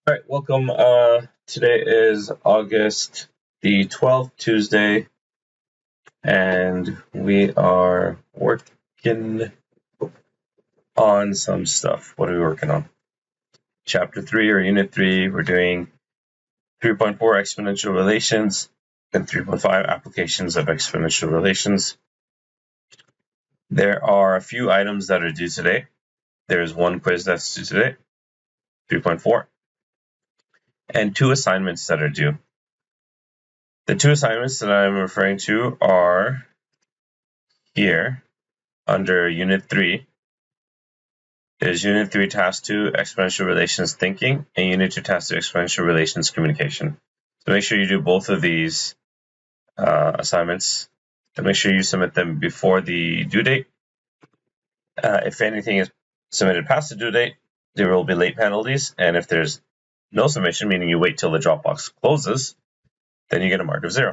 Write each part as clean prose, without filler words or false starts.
All right, welcome. Today is August the 12th, Tuesday, and we are working on some stuff. What are we working on? Chapter 3 or Unit 3, we're doing 3.4 exponential relations and 3.5 applications of exponential relations. There are a few items that are due today. There's one quiz that's due today, 3.4, and two assignments that are due. The two assignments that I'm referring to are here under Unit 3. There's Unit 3 Task 2 Exponential Relations Thinking and Unit 2 Task 2 Exponential Relations Communication. So make sure you do both of these assignments and make sure you submit them before the due date. If anything is submitted past the due date, there will be late penalties, and if there's no submission, meaning you wait till the Dropbox closes, then you get a mark of 0.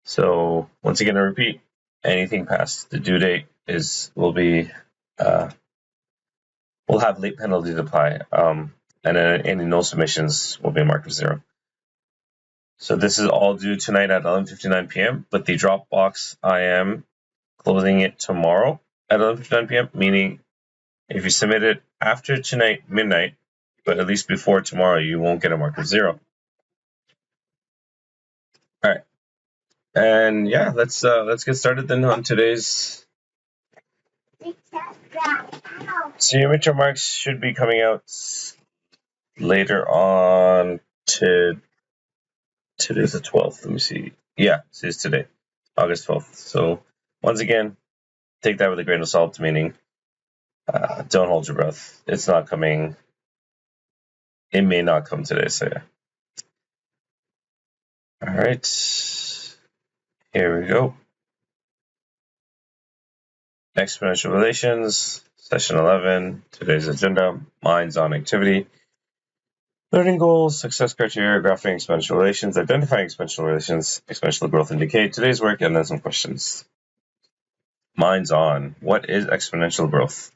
So once again, I repeat, anything past the due date will have late penalties apply, and then any no submissions will be marked as 0. So this is all due tonight at 11:59 p.m., but the Dropbox, I am closing it tomorrow at 11:59 p.m., meaning if you submit it after tonight, midnight, but at least before tomorrow, you won't get a mark of 0. All right. And yeah, let's get started then on today's. So your midterm marks should be coming out later on. Today's the 12th. Let me see. Yeah, it's today, August 12th. So once again, take that with a grain of salt, meaning don't hold your breath. It's not coming. It may not come today. So yeah. All right. Here we go. Exponential relations, session 11. Today's agenda: minds on activity. Learning goals, success criteria, graphing exponential relations, identifying exponential relations, exponential growth and decay. Today's work, and then some questions. Minds on. What is exponential growth?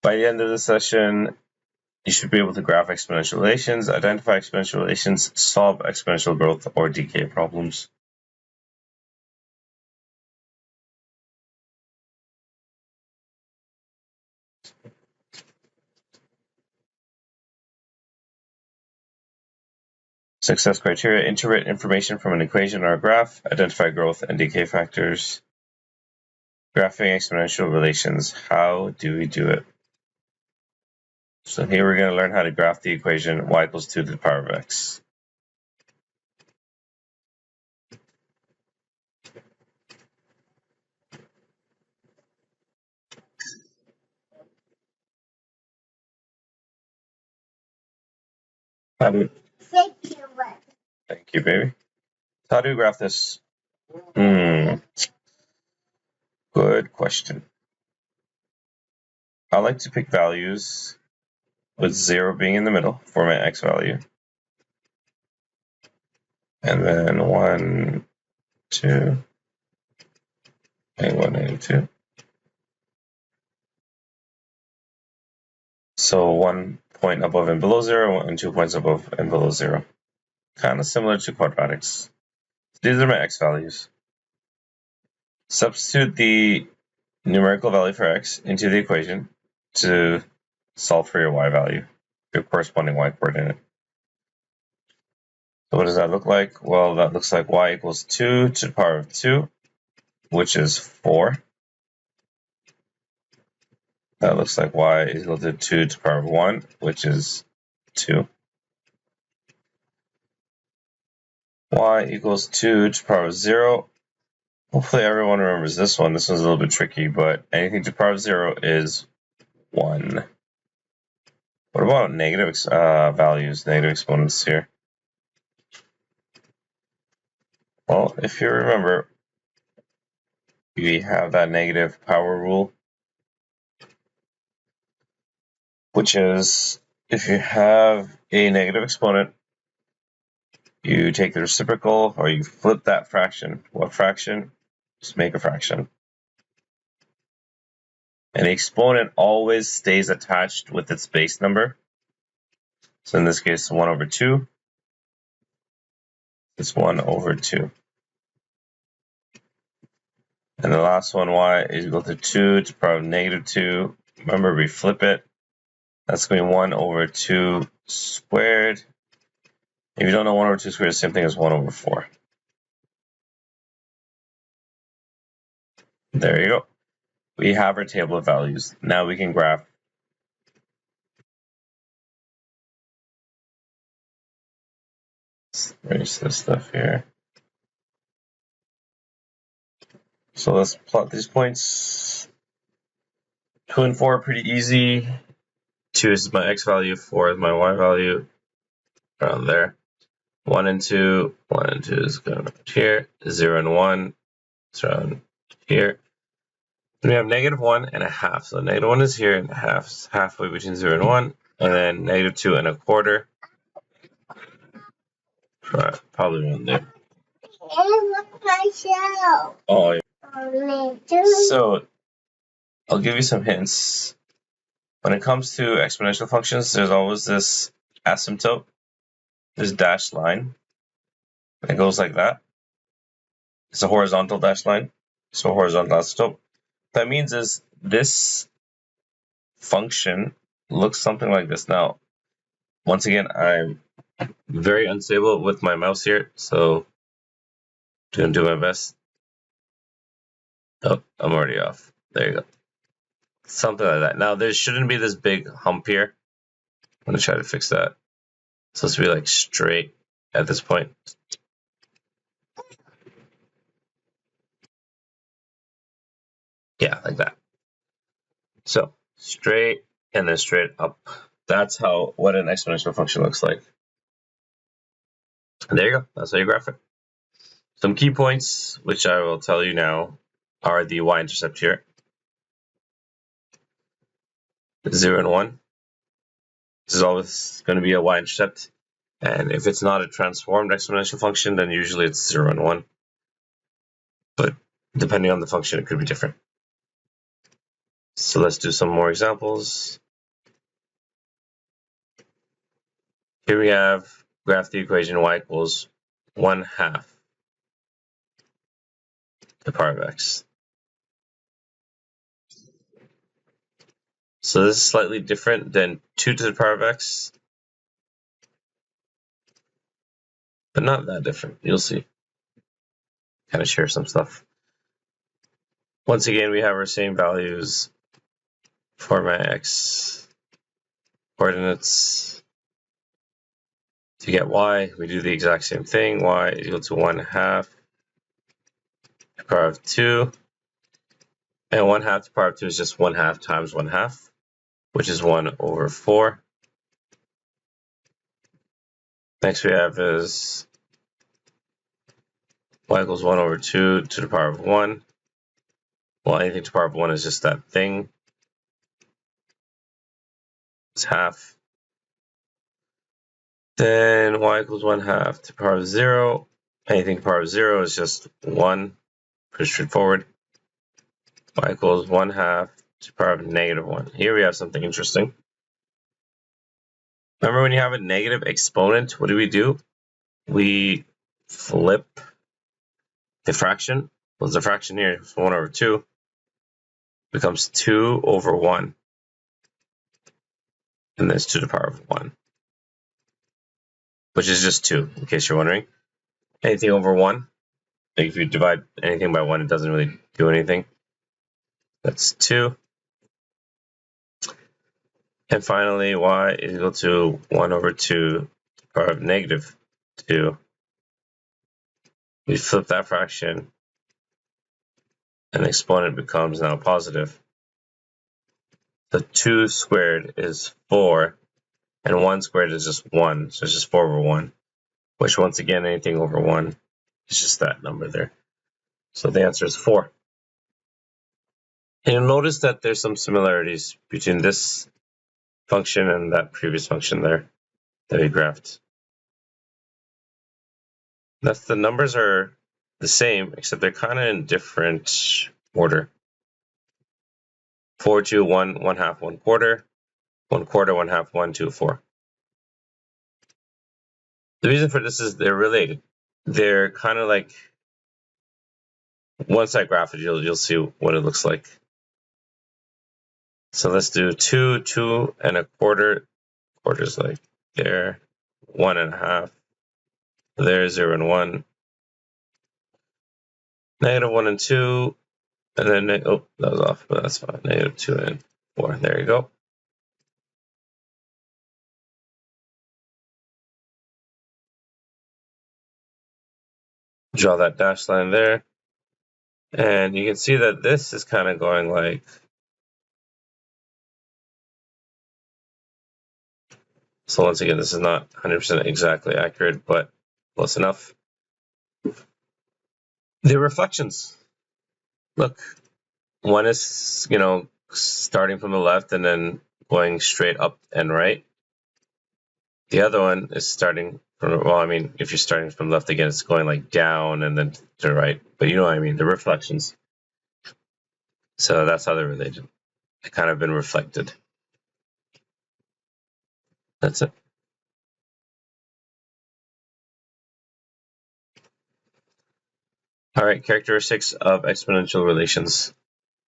By the end of the session, you should be able to graph exponential relations, identify exponential relations, solve exponential growth or decay problems. Success criteria: integrate information from an equation or a graph, identify growth and decay factors. Graphing exponential relations. How do we do it? So here we're going to learn how to graph the equation y equals 2 to the power of x. Thank you, baby. How do we graph this? Good question. I like to pick values with 0 being in the middle for my x value. And then 1, 2, and 1, and 2. So 1 point above and below 0, and 2 points above and below 0. Kind of similar to quadratics. These are my x values. Substitute the numerical value for x into the equation to solve for your y value, your corresponding y coordinate. So what does that look like? Well, that looks like y equals 2 to the power of 2, which is 4. That looks like y is equal to 2 to the power of 1, which is 2. Y equals 2 to the power of 0. Hopefully everyone remembers this one. This one's a little bit tricky, but anything to the power of 0 is 1. What about negative values, negative exponents here? Well, if you remember, we have that negative power rule, which is if you have a negative exponent, you take the reciprocal or you flip that fraction. What fraction? Just make a fraction. And the exponent always stays attached with its base number. So in this case, 1 over 2. It's 1 over 2. And the last one, y is equal to 2 to the power of negative 2. Remember, we flip it. That's going to be 1 over 2 squared. If you don't know 1 over 2 squared, the same thing as 1 over 4. There you go. We have our table of values. Now we can graph. Let's erase this stuff here. So let's plot these points. 2 and 4 are pretty easy. 2 is my x value, 4 is my y value, around there. 1 and 2 is going up here. 0 and 1 is around here. Then we have negative 1 and a half. So negative 1 is here, and a half is halfway between 0 and 1. And then negative 2 and a quarter. Probably around there. Oh, yeah. So I'll give you some hints. When it comes to exponential functions, there's always this asymptote, this dashed line. It goes like that. It's a horizontal dashed line, so horizontal asymptote. What that means is this function looks something like this. Now, once again, I'm very unstable with my mouse here, so I'm going to do my best. Oh, I'm already off. There you go. Something like that. Now, there shouldn't be this big hump here. I'm going to try to fix that. It's supposed to be like straight at this point. Yeah, like that. So straight and then straight up. That's what an exponential function looks like. And there you go. That's how you graph it. Some key points, which I will tell you now, are the y-intercept here. 0 and 1. This is always going to be a y-intercept. And if it's not a transformed exponential function, then usually it's 0 and 1. But depending on the function, it could be different. So let's do some more examples. Here we have graph the equation y equals 1/2 to the power of x. So this is slightly different than 2 to the power of x, but not that different. You'll see. Kind of share some stuff. Once again, we have our same values for my x coordinates. To get y, we do the exact same thing. Y is equal to 1/2 to the power of 2. And 1/2 to the power of 2 is just 1/2 times 1/2, which is 1 over 4. Next we have is y equals 1 over 2 to the power of 1. Well, anything to the power of 1 is just that thing. It's half. Then y equals 1/2 to the power of 0. Anything to the power of 0 is just 1. Pretty straightforward. Y equals 1/2 to the power of negative 1. Here we have something interesting. Remember when you have a negative exponent, what do? We flip the fraction. Well, the fraction here is 1 over 2. Becomes 2 over 1. And this to the power of 1. Which is just 2, in case you're wondering. Anything over 1, like if you divide anything by 1, it doesn't really do anything. That's 2. And finally, y is equal to 1 over 2 to the power of negative 2. We flip that fraction, and the exponent becomes now positive. So 2 squared is 4, and 1 squared is just 1, so it's just 4 over 1, which once again, anything over 1 is just that number there. So the answer is 4. And you'll notice that there's some similarities between this function and that previous function there that we graphed. The numbers are the same, except they're kind of in different order. 4, 2, 1, 1 half, 1 quarter, 1 quarter, 1 half, 1, 2, 4. The reason for this is they're related. They're kind of like, once I graph it, you'll see what it looks like. So let's do 2, 2 and a quarter. Quarter's like there, 1 and a half. There, 0 and 1. Negative 1 and 2. And then, oh, that was off, but that's fine. Negative 2 and 4. There you go. Draw that dashed line there. And you can see that this is kind of going like, so once again, this is not 100% exactly accurate, but close enough. The reflections. Look, one is, starting from the left and then going straight up and right. The other one is starting from, well, I mean, if you're starting from left again, it's going like down and then to the right. But you know what I mean, the reflections. So that's how they're related. They kind of been reflected. That's it. All right, characteristics of exponential relations.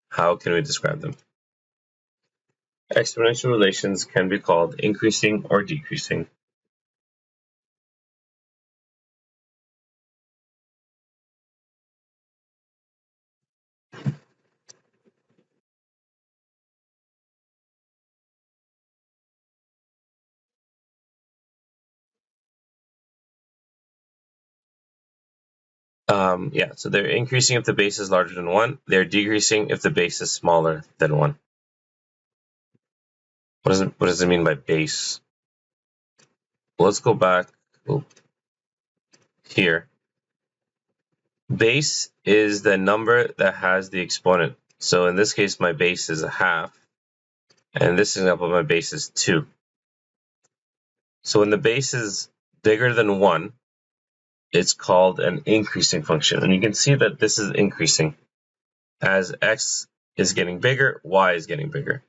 How can we describe them? Exponential relations can be called increasing or decreasing. Yeah, so they're increasing if the base is larger than 1. They're decreasing if the base is smaller than 1. What does it mean by base? Well, let's go back here. Base is the number that has the exponent. So in this case, my base is a half. And this example, my base is 2. So when the base is bigger than 1, it's called an increasing function. And you can see that this is increasing. As x is getting bigger, y is getting bigger.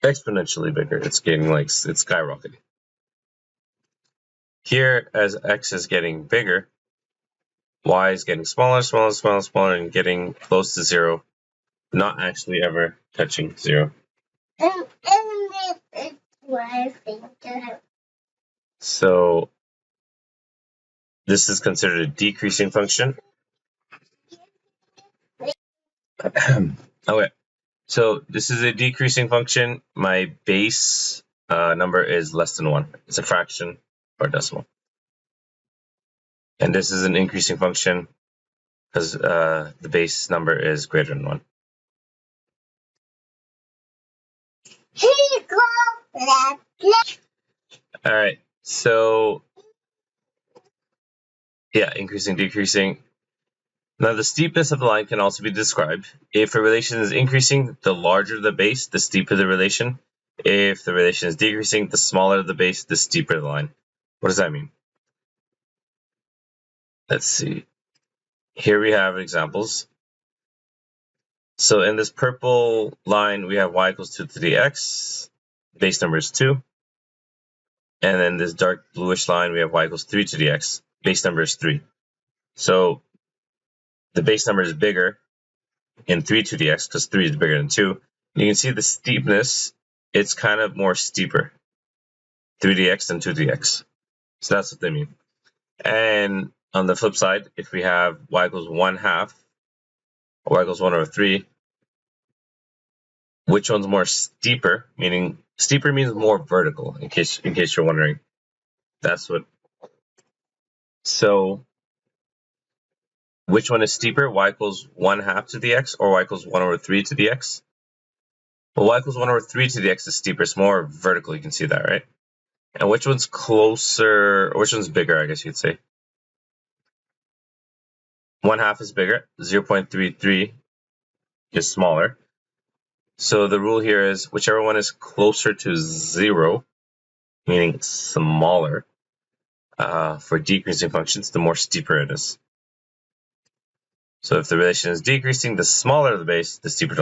Exponentially bigger. It's getting like, it's skyrocketing. Here, as x is getting bigger, y is getting smaller, smaller, smaller, smaller, and getting close to 0, not actually ever touching 0. So this is considered a decreasing function. Okay, so this is a decreasing function. My base number is less than 1. It's a fraction or decimal. And this is an increasing function because the base number is greater than 1. All right, so yeah, increasing, decreasing. Now the steepness of the line can also be described. If a relation is increasing, the larger the base, the steeper the relation. If the relation is decreasing, the smaller the base, the steeper the line. What does that mean? Let's see. Here we have examples. So in this purple line, we have y equals 2 to the x. Base number is 2. And then this dark bluish line, we have y equals 3 to the x. Base number is 3. So the base number is bigger in 3 to the x because 3 is bigger than 2. You can see the steepness, it's kind of more steeper. 3 to the x than 2 to the x. So that's what they mean. And on the flip side, if we have y equals 1 half, or y equals 1 over 3, which one's more steeper? Meaning steeper means more vertical, in case you're wondering. That's what. So which one is steeper? Y equals 1 half to the x or y equals 1 over 3 to the x? Well, y equals 1 over 3 to the x is steeper. It's more vertical. You can see that, right? And which one's closer? Which one's bigger, I guess you'd say? 1 half is bigger. 0.33 is smaller. So the rule here is whichever one is closer to 0, meaning smaller, for decreasing functions, the more steeper it is. So if the relation is decreasing, the smaller the base, the steeper the